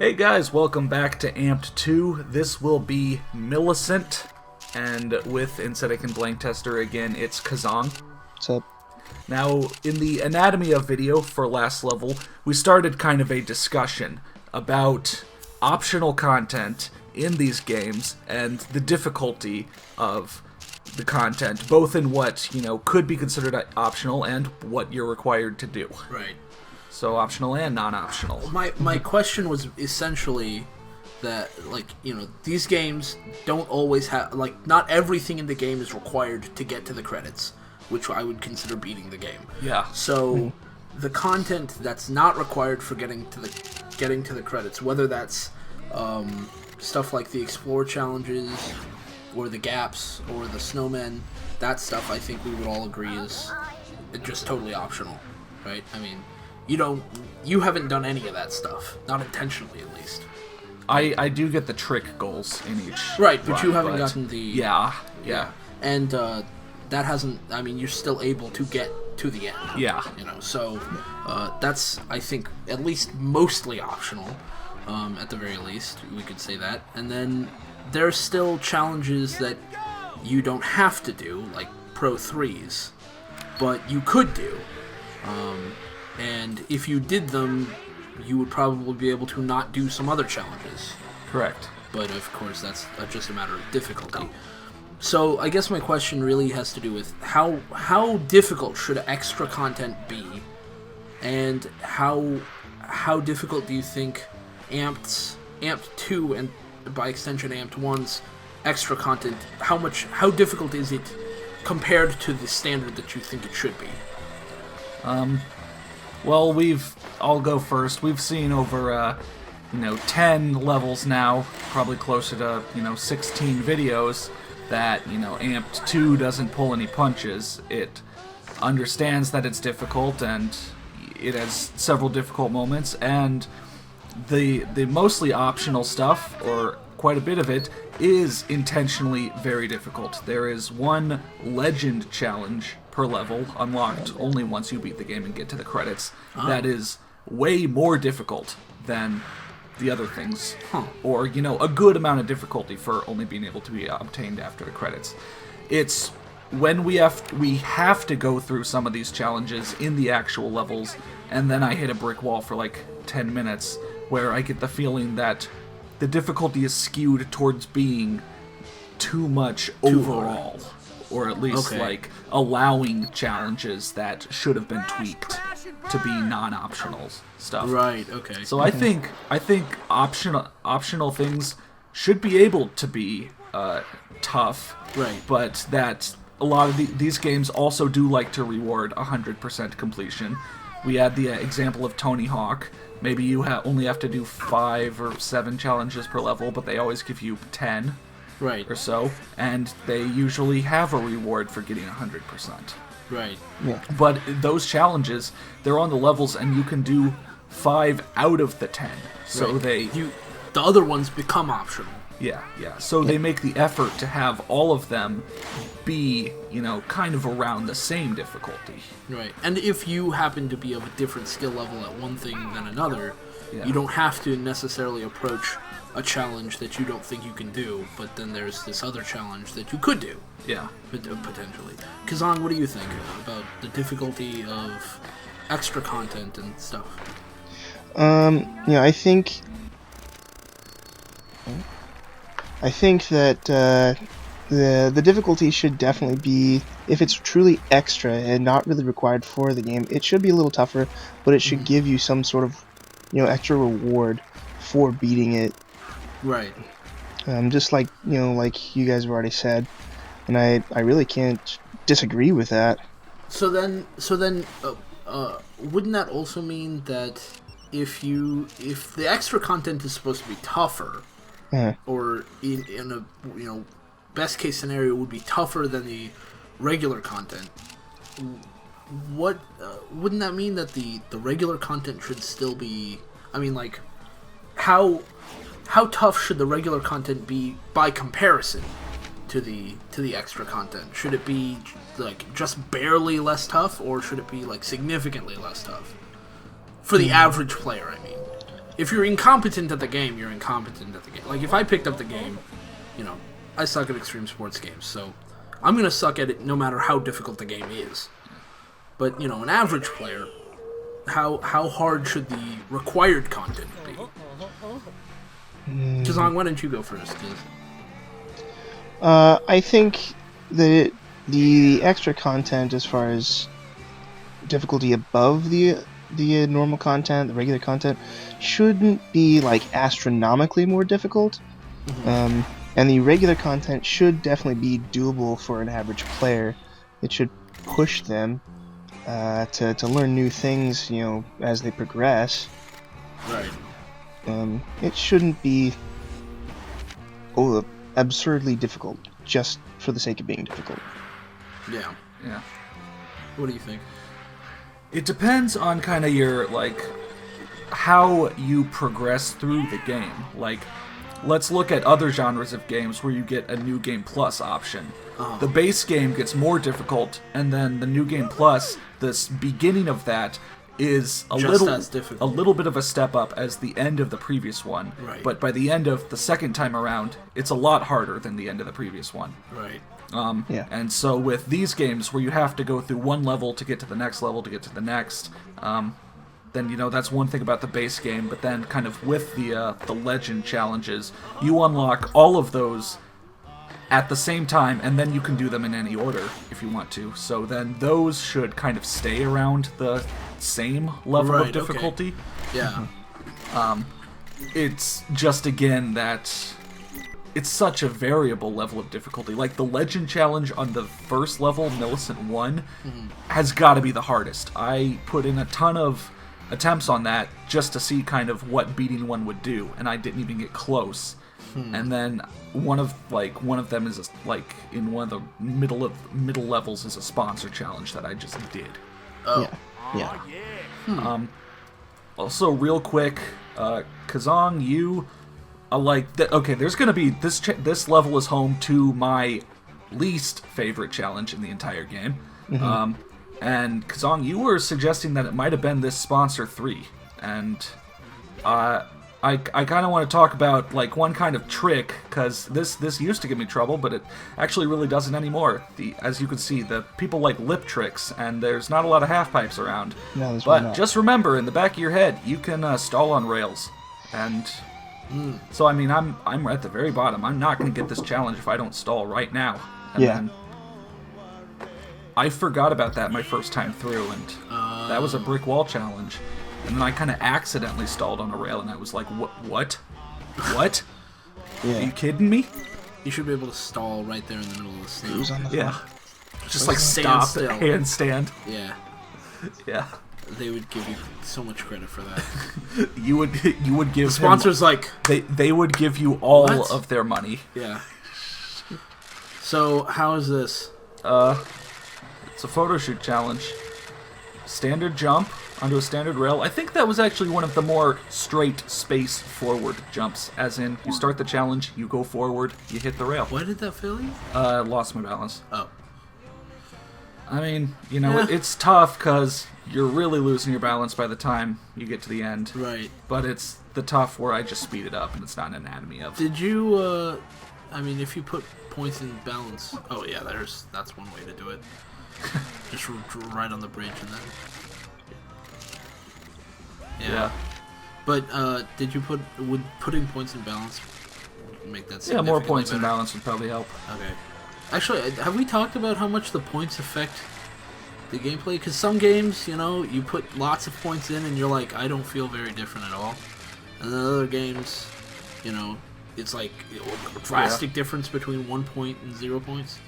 Hey guys, welcome back to Amped 2. This will be Millicent, and with Instead Can Blank Tester again, it's Kazan. What's up? Now, in the anatomy of video for last level, we started kind of a discussion about optional content in these games and the difficulty of the content, both in what, could be considered optional and what you're required to do. Right. So optional and non-optional. My question was essentially that, these games don't always have, not everything in the game is required to get to the credits, which I would consider beating the game. Yeah. So the content that's not required for getting to the credits, whether that's stuff like the Explore challenges, or the gaps, or the snowmen, that stuff I think we would all agree is just totally optional, right? I mean, you haven't done any of that stuff, not intentionally at least. I do get the trick goals in each. Right, but you haven't gotten the... Yeah. And that hasn't... I mean, you're still able to get to the end. Yeah. So that's, I think, at least mostly optional, at the very least, we could say that. And then there's still challenges that you don't have to do, like Pro 3s, but you could do. And if you did them, you would probably be able to not do some other challenges. Correct. But of course, that's just a matter of difficulty. So I guess my question really has to do with how difficult should extra content be, and how difficult do you think Amped 2 and by extension Amped 1's extra content, how difficult is it compared to the standard that you think it should be? Well, I'll go first. We've seen over, 10 levels now, probably closer to, 16 videos, that, Amped 2 doesn't pull any punches. It understands that it's difficult, and it has several difficult moments, and the mostly optional stuff, or quite a bit of it, is intentionally very difficult. There is one legend challenge per level, unlocked only once you beat the game and get to the credits, that is way more difficult than the other things. Or, a good amount of difficulty for only being able to be obtained after the credits. It's when we have to go through some of these challenges in the actual levels, and then I hit a brick wall for like 10 minutes, where I get the feeling that the difficulty is skewed towards being too much overall. Or at least, allowing challenges that should have been tweaked to be non-optional stuff. Right, okay. So I think optional things should be able to be tough. Right. But that a lot of these games also do like to reward 100% completion. We had the example of Tony Hawk. Maybe you only have to do 5 or 7 challenges per level, but they always give you 10. Right. Or so, and they usually have a reward for getting 100%. Right. Yeah. But those challenges, they're on the levels, and you can do 5 out of the 10. So right. The other ones become optional. Yeah. So they make the effort to have all of them be, kind of around the same difficulty. Right. And if you happen to be of a different skill level at one thing than another, you don't have to necessarily approach a challenge that you don't think you can do, but then there's this other challenge that you could do. Yeah. Potentially. Kazan, what do you think about the difficulty of extra content and stuff? I think that the difficulty should definitely be, if it's truly extra and not really required for the game, it should be a little tougher, but it should give you some sort of, extra reward for beating it. Right. Just like you guys have already said, and I really can't disagree with that. So then, wouldn't that also mean that if the extra content is supposed to be tougher, or in a best case scenario would be tougher than the regular content, wouldn't that mean that the regular content should still be? I mean, how tough should the regular content be by comparison to the extra content? Should it be just barely less tough, or should it be significantly less tough for the average player? I mean, if you're incompetent at the game, you're incompetent at the game. Like, if I picked up the game, I suck at extreme sports games, so I'm going to suck at it no matter how difficult the game is. But, an average player, how hard should the required content be? Jazong, why don't you go first? I think that the extra content, as far as difficulty above the normal content, the regular content, shouldn't be like astronomically more difficult. And the regular content should definitely be doable for an average player. It should push them to learn new things, as they progress. Right. It shouldn't be absurdly difficult just for the sake of being difficult. Yeah. Yeah. What do you think? It depends on kind of your, like, how you progress through the game. Like, let's look at other genres of games where you get a New Game Plus option. The base game gets more difficult, and then the New Game Plus, this beginning of that, is a little bit of a step up as the end of the previous one. Right. But by the end of the second time around, it's a lot harder than the end of the previous one. Right. And so with these games where you have to go through one level to get to the next level to get to the next, then that's one thing about the base game. But then kind of with the legend challenges, you unlock all of those at the same time, and then you can do them in any order if you want to. So then those should kind of stay around the same level of difficulty. Okay. Yeah. It's just, again, that it's such a variable level of difficulty. Like, the legend challenge on the first level, Millicent 1, has got to be the hardest. I put in a ton of attempts on that just to see kind of what beating one would do, and I didn't even get close. And then one of them is in one of the middle levels is a sponsor challenge that I just did. Oh. Yeah. Also, real quick, Kazong, you okay, there's gonna be this level is home to my least favorite challenge in the entire game. And Kazong, you were suggesting that it might have been this sponsor 3, and I kind of want to talk about one kind of trick, because this used to give me trouble, but it actually really doesn't anymore. As you can see, the people like lip tricks, and there's not a lot of half pipes around. No, there's but not. Just remember, in the back of your head, you can stall on rails, and so I mean, I'm at the very bottom. I'm not going to get this challenge if I don't stall right now. And then I forgot about that my first time through, and that was a brick wall challenge. And then I kind of accidentally stalled on a rail, and I was like, what? What? Yeah. Are you kidding me? You should be able to stall right there in the middle of the snow. Who's on the Yeah. phone? Just stand stop, still. handstand. Yeah. Yeah. They would give you so much credit for that. You would give The sponsors they would give you all What? of their money. Yeah. So how is this? It's a photo shoot challenge. Standard jump onto a standard rail. I think that was actually one of the more straight space forward jumps, as in you start the challenge, you go forward, you hit the rail. Why did that fail you? Lost my balance. Oh. I mean, Yeah. it's tough because you're really losing your balance by the time you get to the end. Right. But it's the tough where I just speed it up and it's not an anatomy of. Did you, if you put points in balance... Oh, yeah, that's one way to do it. Just right on the bridge and then... Yeah. But, would putting points in balance make that Yeah, more significantly points in better? balance would probably help. Okay. Actually, have we talked about how much the points affect the gameplay? Because some games, you put lots of points in and you're like, I don't feel very different at all. And then other games, it's like a drastic difference between 1 point and 0 points.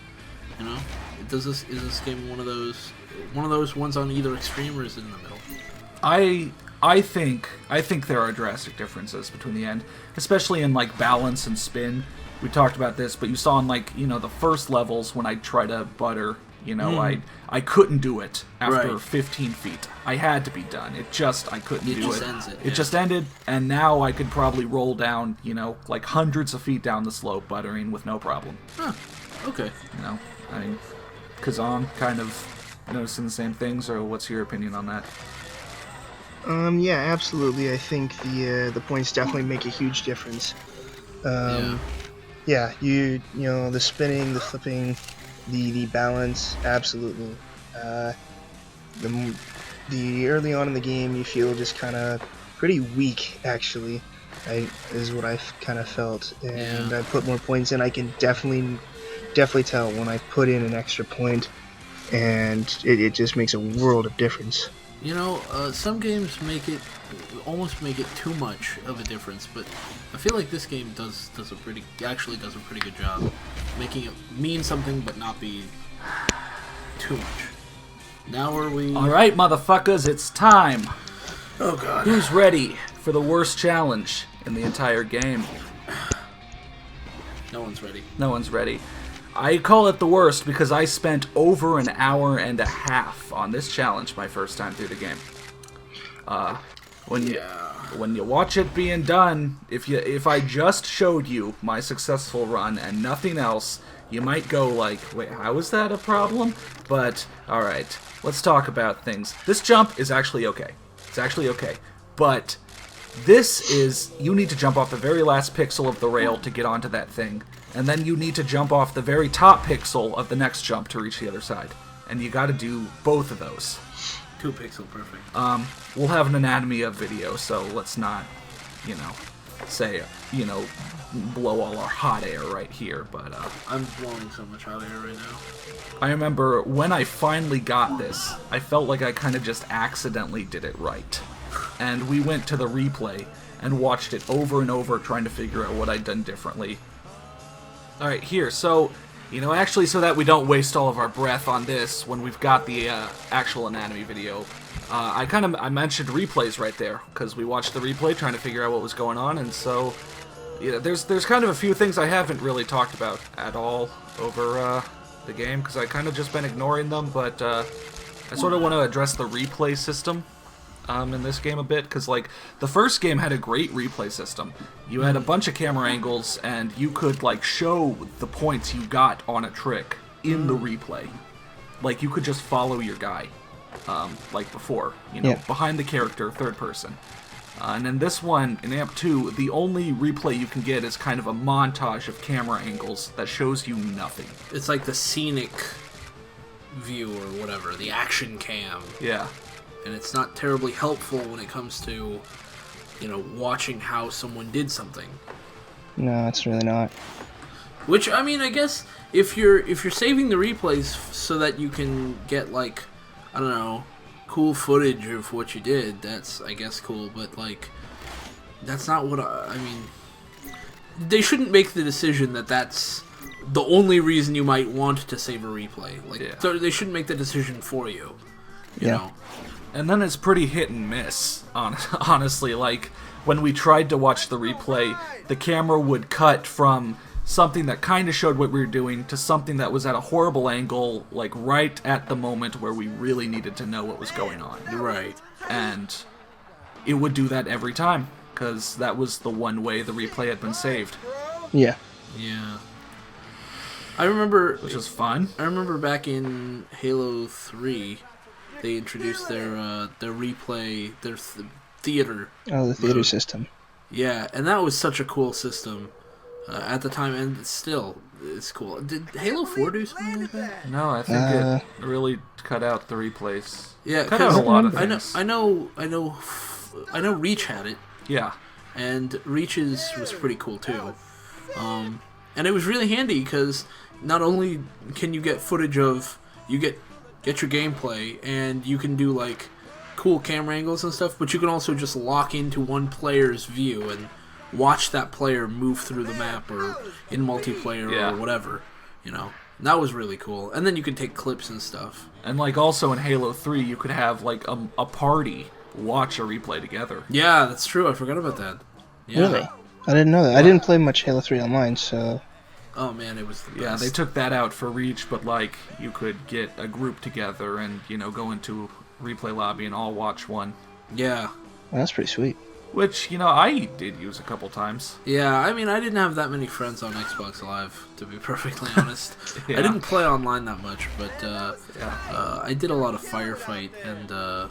Is this game one of those ones on either extreme, or is it in the middle? I think there are drastic differences between the end, especially in balance and spin. We talked about this, but you saw in the first levels when I try to butter, I couldn't do it after 15 feet. I had to be done. I couldn't do it. Just ends it. It just ended, and now I could probably roll down, hundreds of feet down the slope buttering with no problem. Huh. Okay. I mean, Kazan kind of noticing the same things, or what's your opinion on that? Yeah, absolutely. I think the points definitely make a huge difference. Yeah. Yeah, you know, the spinning, the flipping, the balance, absolutely. Uh, the the early on in the game, you feel just kind of pretty weak, actually. Is what I kind of felt, Yeah. and I put more points in. I can definitely tell when I put in an extra point, and it just makes a world of difference. You know, some games almost make it too much of a difference, but I feel like this game does a pretty good job making it mean something but not be too much. Now are we? All right, motherfuckers, it's time. Oh god. Who's ready for the worst challenge in the entire game? No one's ready. No one's ready. I call it the worst because I spent over an hour and a half on this challenge my first time through the game. When you watch it being done, if I just showed you my successful run and nothing else, you might go like, wait, how is that a problem? But, alright, let's talk about things. This jump is actually okay. It's actually okay. But this is, you need to jump off the very last pixel of the rail to get onto that thing. And then you need to jump off the very top pixel of the next jump to reach the other side. And you gotta do both of those. 2 pixel perfect. We'll have an anatomy of video, so let's not, blow all our hot air right here, but, I'm blowing so much hot air right now. I remember when I finally got this, I felt like I kind of just accidentally did it right. And we went to the replay and watched it over and over trying to figure out what I'd done differently. Alright, here, so, actually so that we don't waste all of our breath on this when we've got the actual anatomy video, I mentioned replays right there, because we watched the replay trying to figure out what was going on, and so, there's kind of a few things I haven't really talked about at all over the game, because I kind of just been ignoring them, but I sort of want to address the replay system in this game a bit, because the first game had a great replay system. You had a bunch of camera angles, and you could show the points you got on a trick in the replay. You could just follow your guy, like before, behind the character, third person. And in this one, in Amp 2, the only replay you can get is kind of a montage of camera angles that shows you nothing. It's like the scenic view or whatever, the action cam. Yeah. And it's not terribly helpful when it comes to, watching how someone did something. No, it's really not. Which, I mean, I guess if you're saving the replays so that you can get I don't know, cool footage of what you did, that's I guess cool. But that's not what I mean. They shouldn't make the decision that that's the only reason you might want to save a replay. So they shouldn't make the decision for you. You know. And then it's pretty hit and miss, honestly. When we tried to watch the replay, the camera would cut from something that kind of showed what we were doing to something that was at a horrible angle, right at the moment where we really needed to know what was going on. Right. And it would do that every time, because that was the one way the replay had been saved. Yeah. Yeah. I remember... Which was fun. I remember back in Halo 3... they introduced their replay, their theater. Oh, the theater system. Yeah, and that was such a cool system at the time, and still, it's cool. Did Halo 4 do something like that? No, I think it really cut out the replays. Yeah, cut out a lot of things. I know Reach had it. Yeah. And Reach's was pretty cool too. And it was really handy because not only can you get footage of get your gameplay, and you can do cool camera angles and stuff, but you can also just lock into one player's view and watch that player move through the map or in multiplayer or whatever, That was really cool. And then you can take clips and stuff. And also in Halo 3, you could have a party watch a replay together. Yeah, that's true. I forgot about that. Yeah. Really? I didn't know that. I didn't play much Halo 3 online, so... Oh man, it was the best. Yeah, they took that out for Reach, but you could get a group together and, go into a replay lobby and all watch one. Yeah. Well, that's pretty sweet. Which, I did use a couple times. Yeah, I mean, I didn't have that many friends on Xbox Live, to be perfectly honest. Yeah. I didn't play online that much, but I did a lot of Firefight and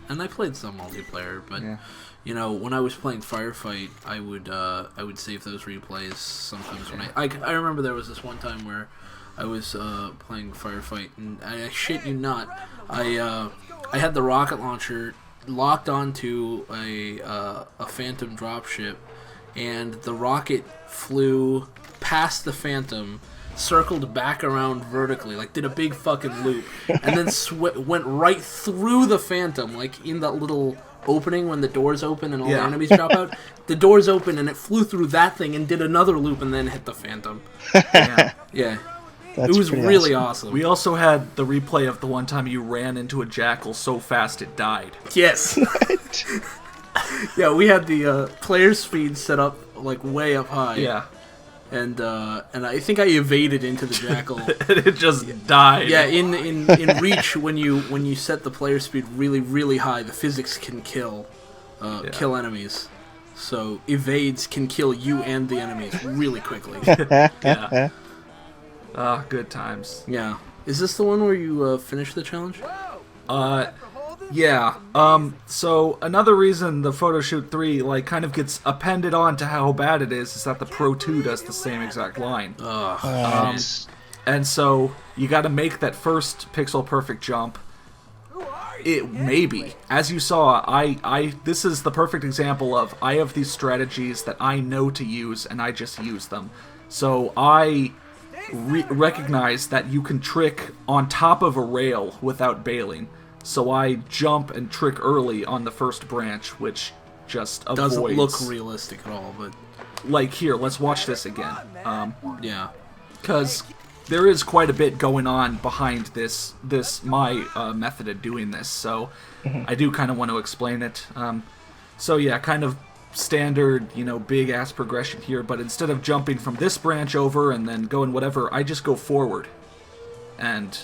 and I played some multiplayer, but Yeah. you know, when I was playing Firefight, I would save those replays sometimes when I remember there was this one time where I was playing Firefight, and I shit you not, I had the rocket launcher locked onto a Phantom dropship, and the rocket flew past the Phantom, circled back around vertically, like did a big fucking loop, and then went right through the Phantom, like in that little opening when the doors open and all the enemies drop out. The doors open and it flew through that thing and did another loop and then hit the Phantom. Yeah. That's It was pretty really awesome. We also had the replay of the one time you ran into a jackal so fast it died. Yes. Yeah, we had the player speed set up like way up high. Yeah. And I think I evaded into the jackal. It just died. Yeah, in Reach, when you set the player speed really, really high, the physics can kill enemies. So evades can kill you and the enemies really quickly. Yeah. Ah, good times. Yeah. Is this the one where you finish the challenge? Yeah. So another reason the Photo Shoot 3 like kind of gets appended on to how bad it is that the Pro 2 does the same exact line. And so you got to make that first pixel perfect jump. It maybe, as you saw, I this is the perfect example of I have these strategies that I know to use and I just use them. So I recognize that you can trick on top of a rail without bailing. So I jump and trick early on the first branch, which just avoids... Doesn't look realistic at all, but... Like, here, let's watch this again. Yeah. Because there is quite a bit going on behind this my method of doing this, so I do kind of want to explain it. So yeah, kind of standard, big-ass progression here, but instead of jumping from this branch over and then going whatever, I just go forward. And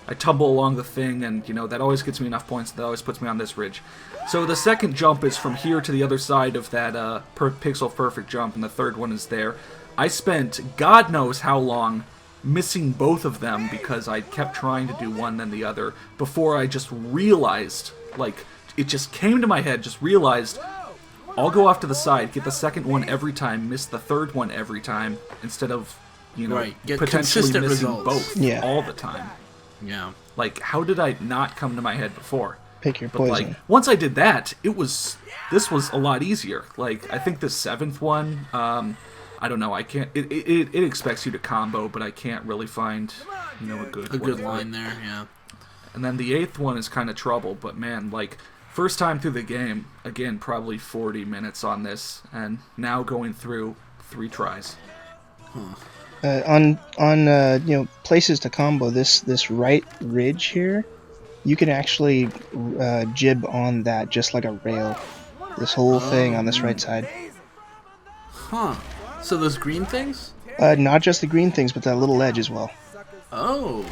I tumble along the thing, and, that always gets me enough points, that always puts me on this ridge. So the second jump is from here to the other side of that pixel perfect jump, and the third one is there. I spent God knows how long missing both of them because I kept trying to do one then the other before I just realized, like, it just came to my head, just realized, I'll go off to the side, get the second one every time, miss the third one every time, instead of, Get potentially consistent missing results. both all the time. Yeah. Like, how did I not come to my head before? Pick your But, poison. like, once I did that, this was a lot easier. Like, I think the seventh one, I don't know, I can't, it expects you to combo, but I can't really find, a good line there, yeah. And then the eighth one is kind of trouble, but man, like, first time through the game, again, probably 40 minutes on this, and now going through 3 tries. On places to combo this right ridge here, you can actually jib on that just like a rail. This whole thing on this right side. Huh. So those green things? Not just the green things, but that little edge as well. Oh.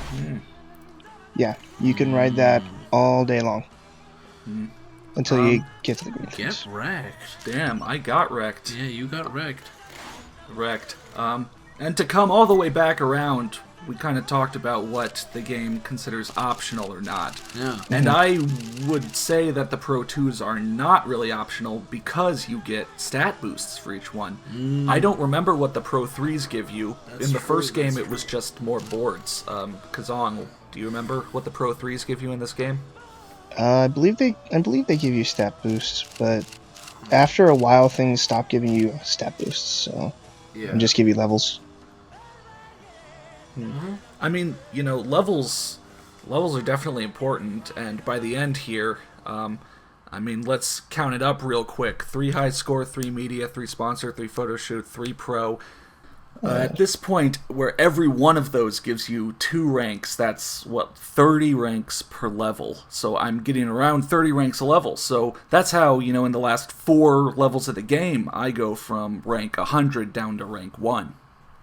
Yeah, you can ride that all day long. Until you get to the green things. Get wrecked. Damn, I got wrecked. Yeah, you got wrecked. And to come all the way back around, we kind of talked about what the game considers optional or not. Yeah. And I would say that the Pro 2s are not really optional because you get stat boosts for each one. I don't remember what the Pro 3s give you. In the first game, it was just more boards. Kazong, do you remember what the Pro 3s give you in this game? I believe they give you stat boosts, but after a while, things stop giving you stat boosts, so and just give you levels. I mean, levels are definitely important, and by the end here, let's count it up real quick. 3 high score, 3 media, 3 sponsor, 3 photo shoot, 3 pro. At this point, where every one of those gives you 2 ranks, that's, 30 ranks per level. So I'm getting around 30 ranks a level. So that's how, in the last 4 levels of the game, I go from rank 100 down to rank 1.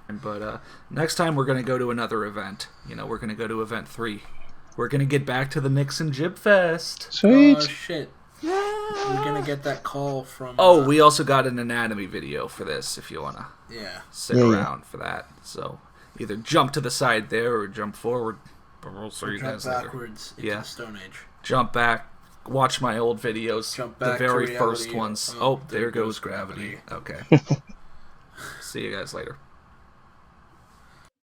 But next time we're going to go to another event. We're going to go to event 3. We're going to get back to the Nixon Jib Fest. Sweet. Oh, shit. We're going to get that call from... Oh, we also got an anatomy video for this, if you want to stick Yeah. around for that. So either jump to the side there or jump forward. But we'll show you Jump guys later. backwards into the Stone Age. Jump back, watch my old videos, Jump the back to very reality. first ones. Oh, there goes gravity. Okay. See you guys later.